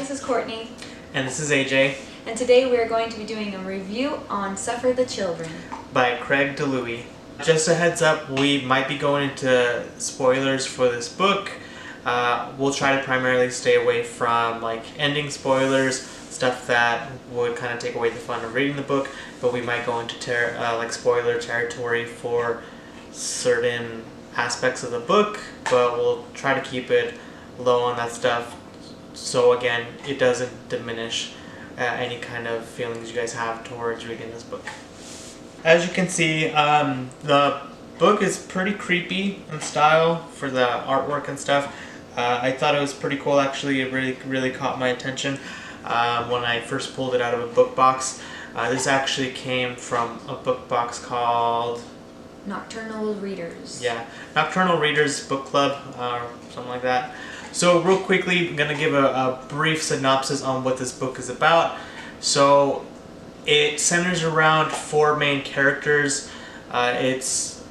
this is Courtney. And this is AJ. And today we are going to be doing a review on Suffer the Children by Craig DiLouie. Just a heads up, we might be going into spoilers for this book. We'll try to primarily stay away from like ending spoilers, stuff that would kind of take away the fun of reading the book, but we might go into like spoiler territory for certain aspects of the book, but we'll try to keep it low on that stuff, so again it doesn't diminish any kind of feelings you guys have towards reading this book. As you can see, the book is pretty creepy in style for the artwork and stuff. I thought it was pretty cool actually. It really caught my attention when I first pulled it out of a book box. This actually came from a book box called Nocturnal Readers. Yeah, Nocturnal Readers Book Club, or something like that. So real quickly, I'm going to give a brief synopsis on what this book is about. So it centers around four main characters. It's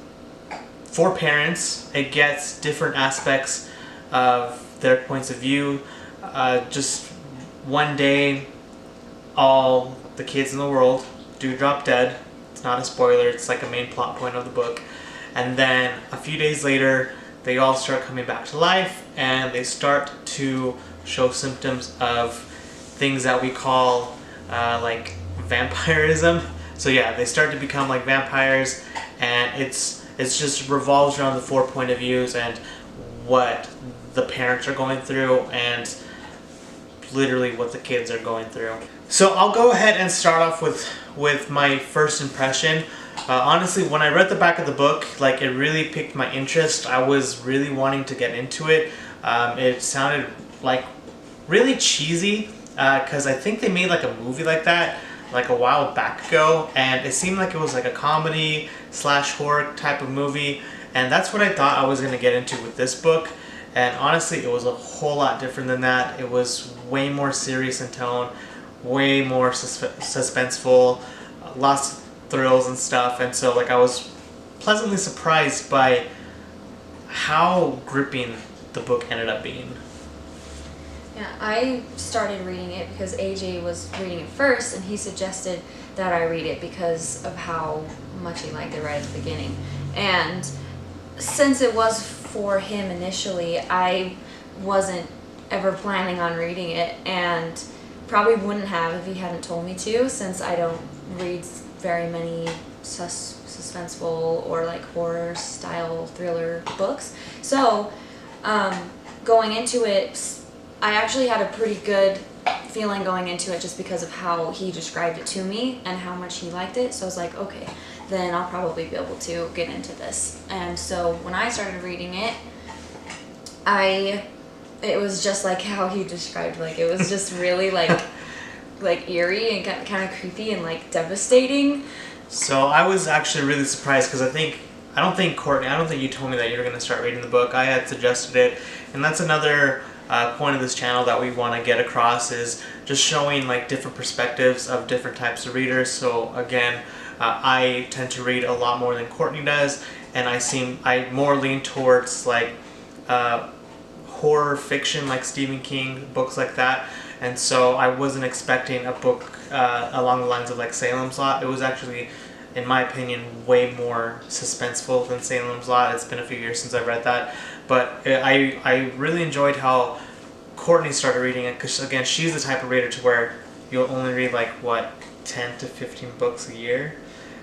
four parents. It gets different aspects of their points of view. Just one day, all the kids in the world do drop dead. It's not a spoiler, it's like a main plot point of the book. And then a few days later, they all start coming back to life and they start to show symptoms of things that we call like vampirism. So yeah, they start to become like vampires, and it's just revolves around the four point of views and what the parents are going through and literally what the kids are going through. So I'll go ahead and start off with my first impression. Honestly, when I read the back of the book, like, it really piqued my interest. I was really wanting to get into it. It sounded like really cheesy, because I think they made like a movie like that like a while back ago, and it seemed like it was like a comedy slash horror type of movie, and that's what I thought I was going to get into with this book. And honestly, it was a whole lot different than that. It was way more serious in tone, way more suspenseful, lots of thrills and stuff, and so like I was pleasantly surprised by how gripping the book ended up being. Yeah, I started reading it because AJ was reading it first, and he suggested that I read it because of how much he liked it right at the beginning. And since it was for him initially, I wasn't ever planning on reading it, and probably wouldn't have if he hadn't told me to, since I don't read very many suspenseful or like horror style thriller books. So going into it, I actually had a pretty good feeling going into it just because of how he described it to me and how much he liked it. So I was like, okay, then I'll probably be able to get into this. And so when I started reading it, it was just like how he described, like it was just really like eerie and kind of creepy and like devastating. So I was actually really surprised because I don't think Courtney, I don't think you told me that you were going to start reading the book. I had suggested it, and that's another point of this channel that we want to get across, is just showing like different perspectives of different types of readers. So again, I tend to read a lot more than Courtney does, and I more lean towards like horror fiction, like Stephen King, books like that. And so I wasn't expecting a book along the lines of like Salem's Lot. It was actually, in my opinion, way more suspenseful than Salem's Lot. It's been a few years since I've read that. But I really enjoyed how Courtney started reading it, because again, she's the type of reader to where you'll only read like, what, 10 to 15 books a year?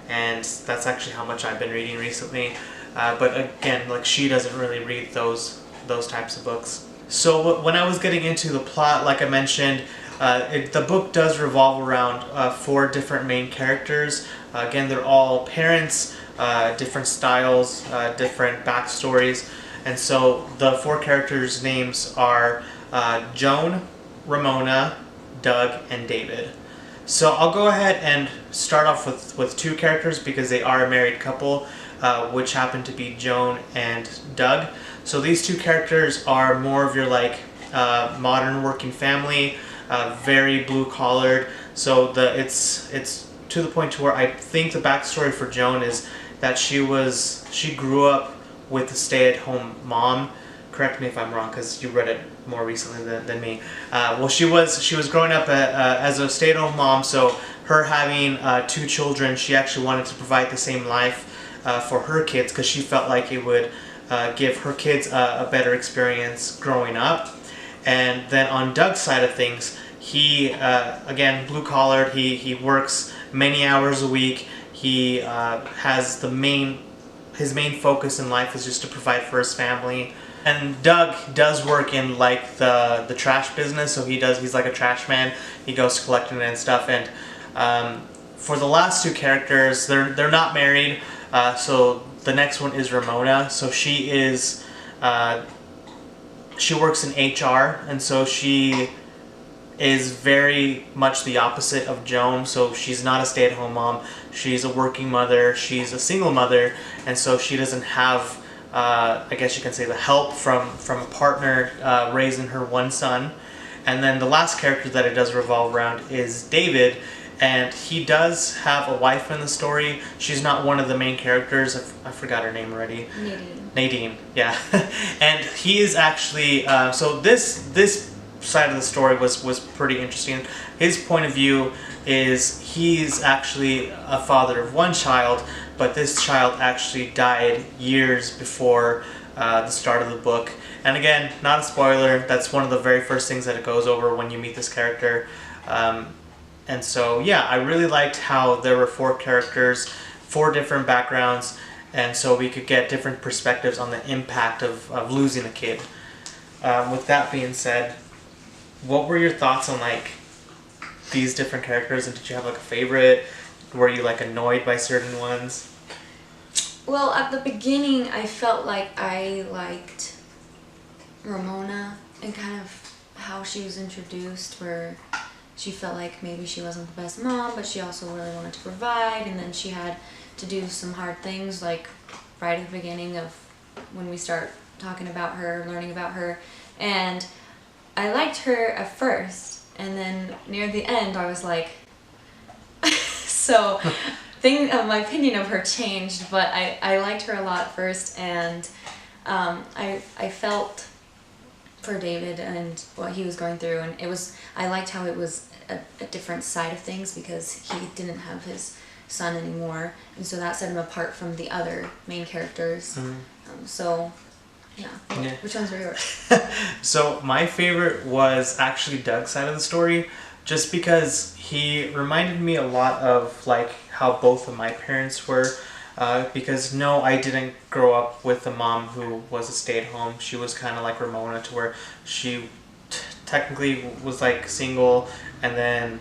And that's actually how much I've been reading recently. But again, like, she doesn't really read those types of books. So when I was getting into the plot, like I mentioned, the book does revolve around four different main characters. Again, they're all parents, different styles, different backstories. And so the four characters' names are Joan, Ramona, Doug, and David. So I'll go ahead and start off with two characters because they are a married couple, which happen to be Joan and Doug. So these two characters are more of your like modern working family, very blue collared. So it's to the point to where I think the backstory for Joan is that she grew up with a stay-at-home mom correct me if I'm wrong because you read it more recently than me. Well, she was growing up as a stay-at-home mom, so her having 2 children, she actually wanted to provide the same life for her kids because she felt like it would give her kids a better experience growing up. And then on Doug's side of things, he again, blue-collared, he works many hours a week. He has his main focus in life is just to provide for his family. And Doug does work in like the trash business, so he's like a trash man. He goes collecting it and stuff. And for the last 2 characters, they're not married. So the next one is Ramona. So she works in HR, and so she is very much the opposite of Joan. So she's not a stay-at-home mom. She's a working mother. She's a single mother, and so she doesn't have, I guess you can say, the help from a partner raising her 1 son. And then the last character that it does revolve around is David, and he does have a wife in the story. She's not one of the main characters. I forgot her name already. Nadine, yeah. And he is actually, so this side of the story was pretty interesting. His point of view is he's actually a father of 1 child, but this child actually died years before the start of the book. And again, not a spoiler, that's one of the very first things that it goes over when you meet this character. And so yeah, I really liked how there were 4 characters, 4 different backgrounds, and so we could get different perspectives on the impact of losing a kid. With that being said, what were your thoughts on like these different characters, and did you have like a favorite? Were you like annoyed by certain ones? Well, at the beginning, I felt like I liked Ramona and kind of how she was introduced, where she felt like maybe she wasn't the best mom, but she also really wanted to provide, and then she had to do some hard things, like right at the beginning of when we start talking about her, learning about her. And I liked her at first, and then near the end I was like, so my opinion of her changed, but I liked her a lot at first, and I felt for David and what he was going through, and I liked how it was a different side of things because he didn't have his son anymore, and so that set him apart from the other main characters. So yeah. Which ones were yours? So my favorite was actually Doug's side of the story, just because he reminded me a lot of like how both of my parents were. Because no, I didn't grow up with a mom who was a stay-at-home. She was kind of like Ramona, to where she technically was like single, and then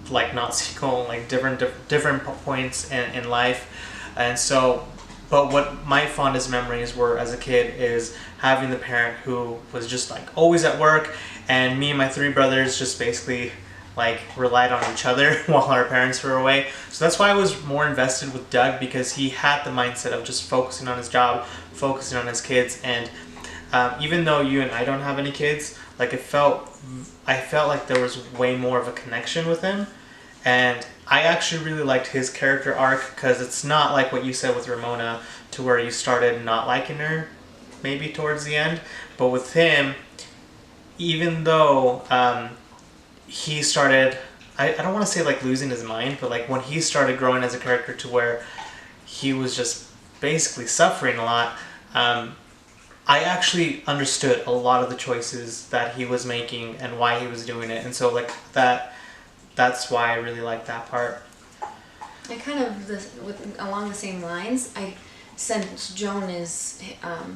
like not single, like different points in life. And so, but what my fondest memories were as a kid is having the parent who was just like always at work, and me and my 3 brothers just basically like relied on each other while our parents were away. So that's why I was more invested with Doug, because he had the mindset of just focusing on his job, focusing on his kids. And even though you and I don't have any kids, like I felt like there was way more of a connection with him. And I actually really liked his character arc, because it's not like what you said with Ramona, to where you started not liking her maybe towards the end. But with him, even though he started, I don't want to say like losing his mind, but like when he started growing as a character to where he was just basically suffering a lot, I actually understood a lot of the choices that he was making and why he was doing it. And so like that's why I really like that part. I kind of, along the same lines, since Joan is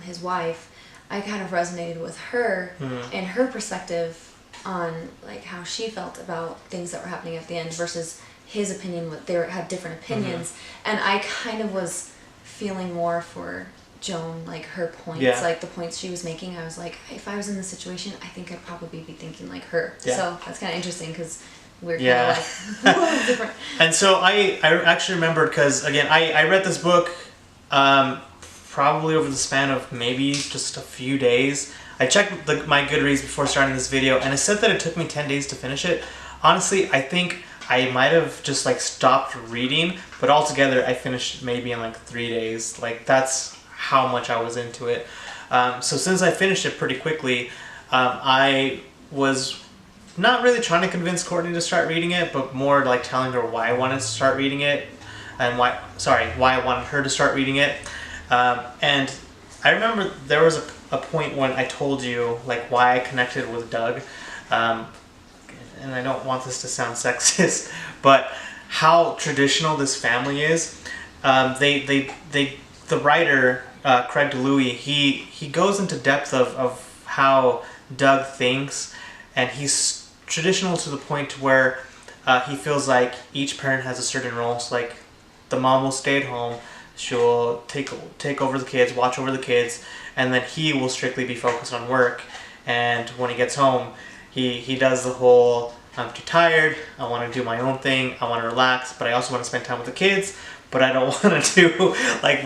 his wife, I kind of resonated with her and her perspective on like how she felt about things that were happening at the end versus his opinion. They had different opinions, and I kind of was feeling more for Joan, like her points, like the points she was making. I was like, if I was in this situation, I think I'd probably be thinking like her. So that's kind of interesting, because we're kind of like different. And so I actually remembered, because again, I read this book probably over the span of maybe just a few days. I checked my Goodreads before starting this video, and it said that it took me 10 days to finish it. Honestly, I think I might have just like stopped reading, but altogether I finished maybe in like 3 days. Like that's how much I was into it. So since I finished it pretty quickly, I was not really trying to convince Courtney to start reading it, but more like telling her why I wanted to start reading it, and why I wanted her to start reading it. And I remember there was a point when I told you like why I connected with Doug, and I don't want this to sound sexist, but how traditional this family is. The writer Craig DiLouie, he goes into depth of how Doug thinks, and he's traditional to the point where he feels like each parent has a certain role. So like the mom will stay at home, she'll take over the kids, watch over the kids, and then he will strictly be focused on work. And when he gets home, he does the whole, I'm too tired, I want to do my own thing, I want to relax, but I also want to spend time with the kids, but I don't want to do like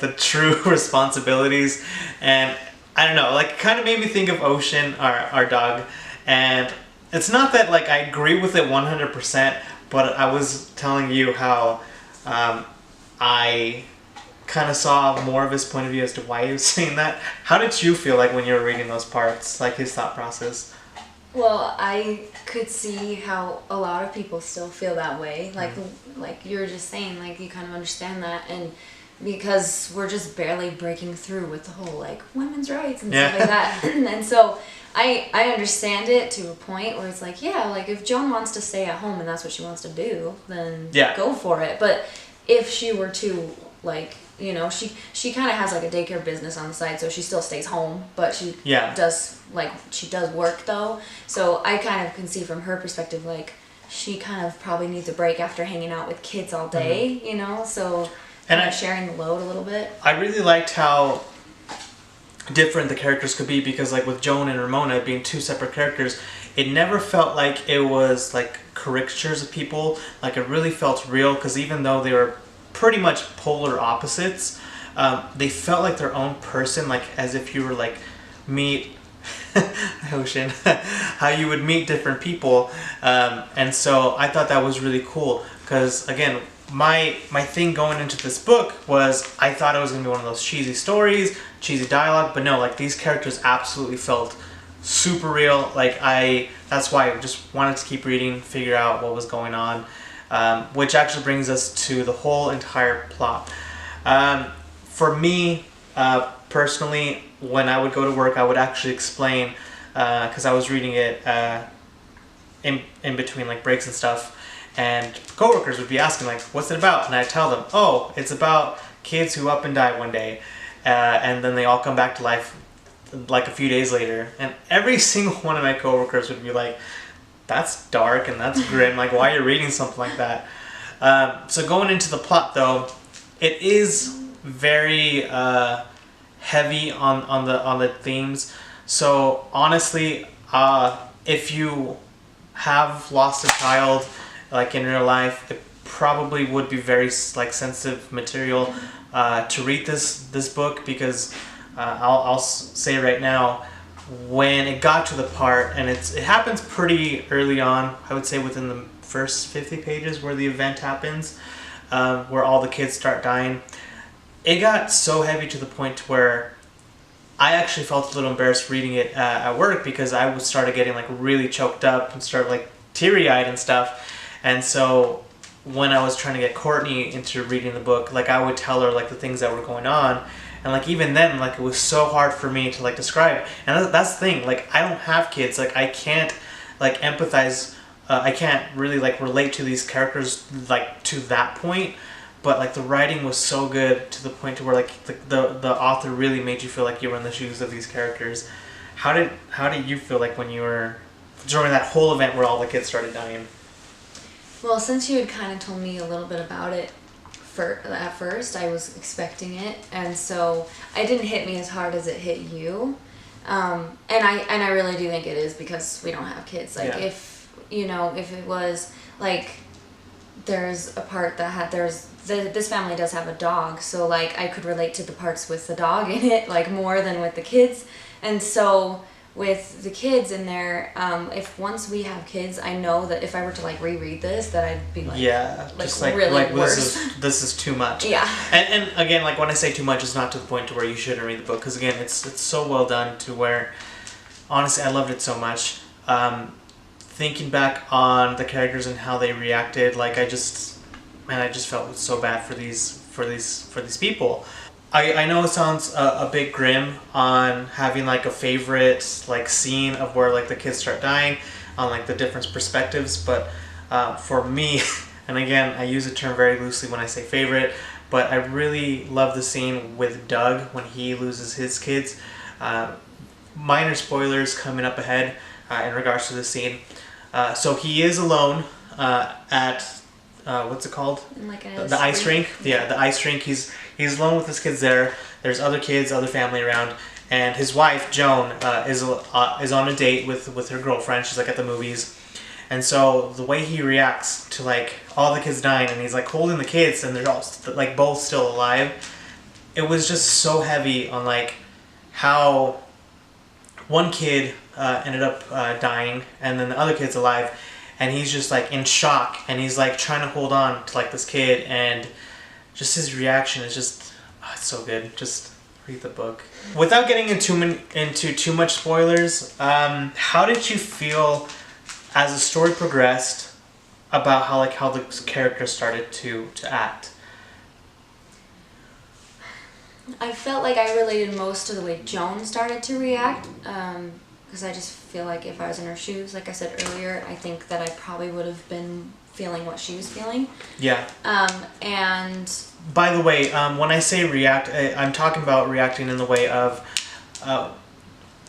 the true responsibilities. And I don't know, like it kind of made me think of Ocean, our dog. And it's not that like I agree with it 100%, but I was telling you how I kind of saw more of his point of view as to why he was saying that. How did you feel like when you were reading those parts, like his thought process? Well, I could see how a lot of people still feel that way. Like you were just saying, like you kind of understand that, and because we're just barely breaking through with the whole like women's rights and stuff like that. And so I understand it to a point where it's like, yeah, like if Joan wants to stay at home and that's what she wants to do, then go for it. But if she were to, like, you know, she kind of has like a daycare business on the side, so she still stays home, but she does, like, she does work though. So I kind of can see from her perspective, like, she kind of probably needs a break after hanging out with kids all day, you know, so kind of sharing the load a little bit. I really liked how different the characters could be, because like with Joan and Ramona being two separate characters, it never felt like it was like caricatures of people. Like it really felt real, because even though they were pretty much polar opposites, they felt like their own person, like as if you were like meet Ocean, how you would meet different people. And so I thought that was really cool, because again, my thing going into this book was I thought it was going to be one of those cheesy stories, cheesy dialogue, but no, like these characters absolutely felt super real. Like that's why I just wanted to keep reading, figure out what was going on, which actually brings us to the whole entire plot. For me, personally, when I would go to work, I would actually explain, because I was reading it in between like breaks and stuff, and coworkers would be asking like, what's it about? And I'd tell them, oh, it's about kids who up and die one day, and then they all come back to life like a few days later. And every single one of my coworkers would be like, that's dark and that's grim, like why are you reading something like that? So going into the plot though, it is very heavy on the themes. So honestly, if you have lost a child like in real life, it probably would be very like sensitive material to read this book, because I'll say right now, when it got to the part, and it happens pretty early on, I would say within the first 50 pages where the event happens, where all the kids start dying, it got so heavy to the point where I actually felt a little embarrassed reading it at work, because I started getting like really choked up and started like teary-eyed and stuff. And so when I was trying to get Courtney into reading the book, like I would tell her like the things that were going on, and like even then, like it was so hard for me to like describe. And that's the thing, like I don't have kids, like I can't like empathize, I can't really like relate to these characters like to that point. But like the writing was so good to the point to where like the author really made you feel like you were in the shoes of these characters. How did you feel like when you were during that whole event where all the kids started dying? Well, since you had kind of told me a little bit about it at first, I was expecting it, and so it didn't hit me as hard as it hit you. And I really do think it is because we don't have kids. Like if it was like there's a part that this family does have a dog, so like I could relate to the parts with the dog in it like more than with the kids. And so with the kids in there, if once we have kids, I know that if I were to like reread this, that I'd be like, just like really like worse. this is too much. Yeah. And again, like when I say too much, it's not to the point to where you shouldn't read the book, because again, it's so well done to where, honestly, I loved it so much. Thinking back on the characters and how they reacted, like I just felt so bad for these people. I know it sounds a bit grim on having like a favorite like scene of where like the kids start dying on like the different perspectives, but for me, and again I use the term very loosely when I say favorite, but I really love the scene with Doug when he loses his kids. Minor spoilers coming up ahead in regards to the scene. So he is alone at what's it called? Like the ice rink. Yeah, the ice rink. He's alone with his kids there. There's other kids, other family around, and his wife Joan is on a date with her girlfriend. She's like at the movies, and so the way he reacts to like all the kids dying, and he's like holding the kids, and they're all like both still alive. It was just so heavy on like how one kid ended up dying, and then the other kid's alive, and he's just like in shock, and he's like trying to hold on to like this kid, and just his reaction is just it's so good. Just read the book. Without getting into too much spoilers, how did you feel as the story progressed about how the characters started to act? I felt like I related most to the way Joan started to react, because I just feel like if I was in her shoes, like I said earlier, I think that I probably would have been feeling what she was feeling. Yeah. And by the way, when I say react, I'm talking about reacting in the way of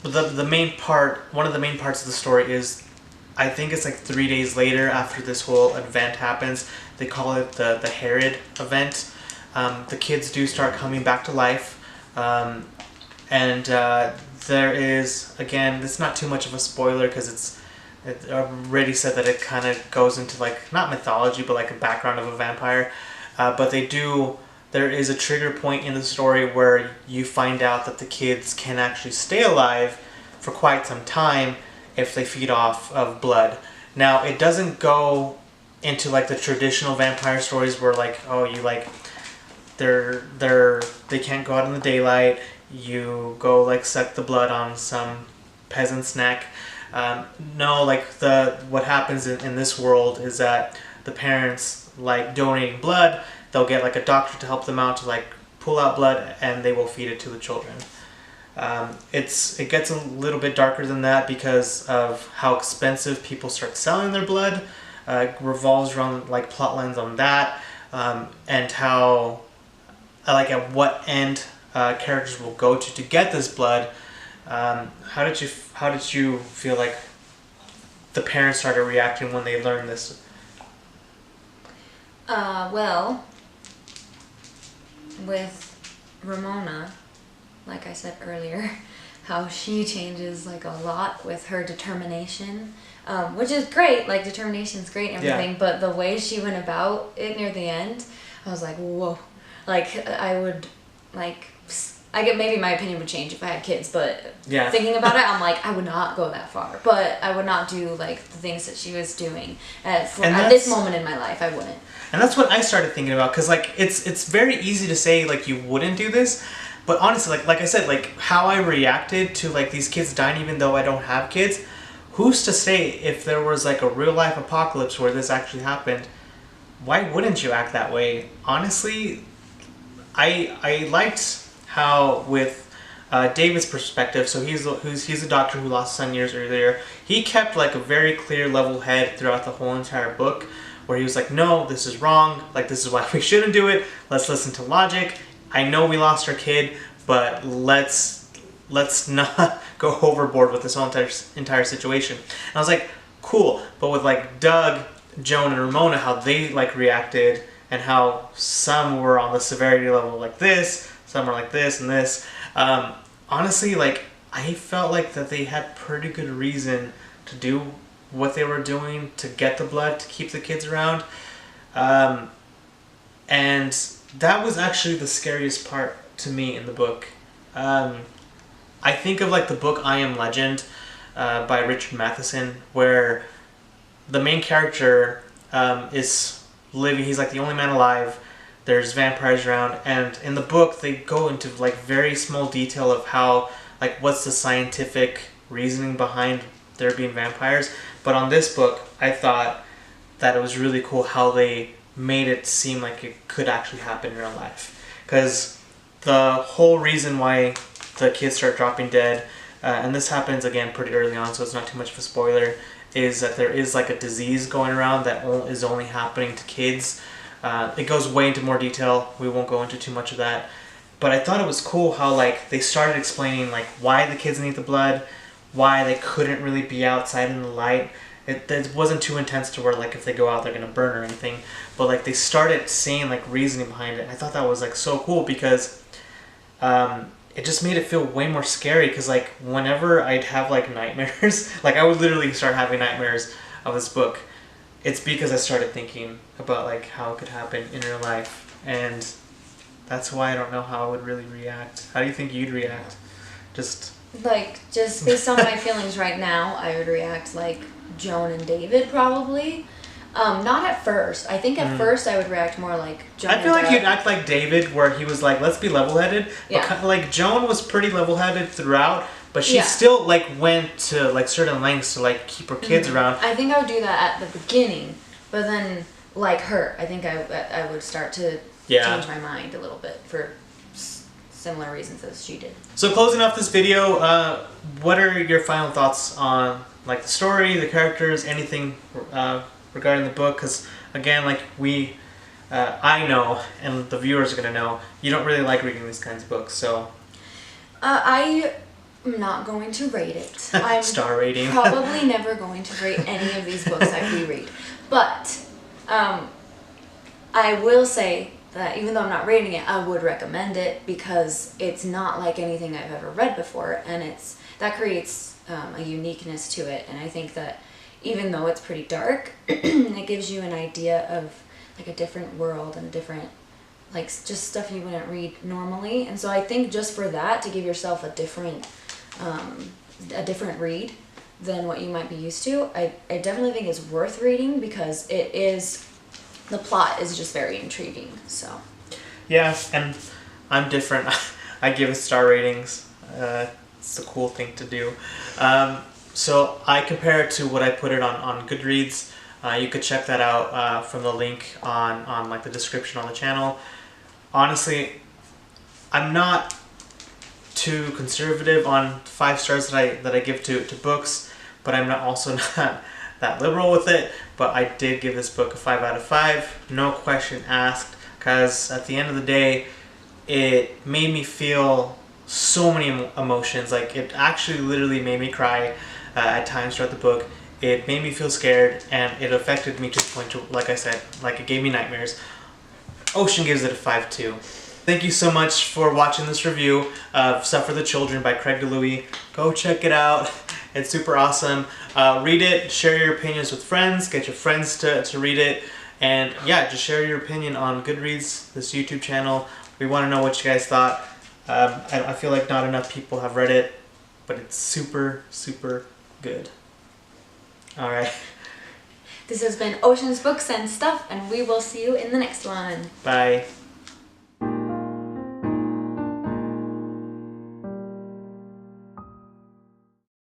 the main part. One of the main parts of the story is, I think it's like 3 days later after this whole event happens. They call it the Herod event. The kids do start coming back to life, and there is, again, it's not too much of a spoiler because it already said that it kind of goes into like not mythology but like a background of a vampire, but there is a trigger point in the story where you find out that the kids can actually stay alive for quite some time if they feed off of blood. Now it doesn't go into like the traditional vampire stories where like, oh, you like they can't go out in the daylight, you go like suck the blood on some peasant's neck. No, like what happens in this world is that the parents like donating blood, they'll get like a doctor to help them out to like pull out blood, and they will feed it to the children. It gets a little bit darker than that because of how expensive people start selling their blood. Revolves around like plot lines on that, and how like at what end characters will go to get this blood. How did you feel like the parents started reacting when they learned this? Well, with Ramona, like I said earlier, how she changes like a lot with her determination, which is great. Like determination is great and everything, yeah. But the way she went about it near the end, I was like, whoa. Like I would like. I get maybe my opinion would change if I had kids, but yeah. Thinking about it, I'm like, I would not go that far. But I would not do like the things that she was doing at this moment in my life. I wouldn't. And that's what I started thinking about, because like it's very easy to say like you wouldn't do this, but honestly, like I said, like how I reacted to like these kids dying, even though I don't have kids, who's to say if there was like a real life apocalypse where this actually happened, why wouldn't you act that way? Honestly, I liked how with David's perspective, so he's a doctor who lost his son years earlier, he kept like a very clear level head throughout the whole entire book, where he was like, no, this is wrong, like this is why we shouldn't do it, let's listen to logic, I know we lost our kid, but let's not go overboard with this whole entire situation. And I was like, cool. But with like Doug, Joan, and Ramona, how they like reacted, and how some were on the severity level like this, some are like this and this. Honestly, like I felt like that they had pretty good reason to do what they were doing to get the blood to keep the kids around, and that was actually the scariest part to me in the book. I think of like the book I Am Legend, by Richard Matheson, where the main character is living. He's like the only man alive. There's vampires around, and in the book they go into like very small detail of how, like, what's the scientific reasoning behind there being vampires. But on this book, I thought that it was really cool how they made it seem like it could actually happen in real life. Because the whole reason why the kids start dropping dead, and this happens again pretty early on, so it's not too much of a spoiler, is that there is like a disease going around that is only happening to kids. It goes way into more detail. We won't go into too much of that. But I thought it was cool how like they started explaining like why the kids need the blood, why they couldn't really be outside in the light. It wasn't too intense to where like if they go out they're gonna burn or anything. But like they started saying like reasoning behind it. And I thought that was like so cool because it just made it feel way more scary. Because like whenever I'd have like nightmares, like I would literally start having nightmares of this book. It's because I started thinking about like how it could happen in real life, and that's why I don't know how I would really react. How do you think you'd react? Just based on my feelings right now, I would react like Joan and David probably. Not at first. I think at first I would react more like Joan. I feel like you'd act like David, where he was like, let's be level-headed. Yeah. But kind of like Joan was pretty level-headed throughout, but she still like went to like certain lengths to like keep her kids around. I think I would do that at the beginning, but then like her, I think I would start to change my mind a little bit for similar reasons as she did. So closing off this video, what are your final thoughts on like the story, the characters, anything regarding the book? Because again, like I know, and the viewers are gonna know, you don't really like reading these kinds of books. So I'm not going to rate it. I'm star rating. Probably never going to rate any of these books I reread. But I will say that even though I'm not rating it, I would recommend it because it's not like anything I've ever read before, and that creates a uniqueness to it. And I think that even though it's pretty dark, it gives you an idea of like a different world and different, like just stuff you wouldn't read normally. And so I think just for that, to give yourself a different read than what you might be used to, I definitely think it's worth reading because the plot is just very intriguing. So yeah, and I'm different. I give it star ratings. It's a cool thing to do. So I compare it to what I put it on Goodreads. You could check that out from the link on like the description on the channel. Honestly, I'm not too conservative on 5 stars that I give to books, but I'm also not that liberal with it. But I did give this book a 5 out of 5, no question asked, because at the end of the day, it made me feel so many emotions. Like it actually literally made me cry at times throughout the book. It made me feel scared, and it affected me to the point to, like I said, like it gave me nightmares. Ocean gives it a 5 too. Thank you so much for watching this review of Stuff for the Children by Craig DiLouie. Go check it out. It's super awesome. Read it, share your opinions with friends, get your friends to read it, and yeah, just share your opinion on Goodreads, this YouTube channel. We want to know what you guys thought. I feel like not enough people have read it, but it's super, super good. Alright. This has been Ocean's Books and Stuff, and we will see you in the next one. Bye.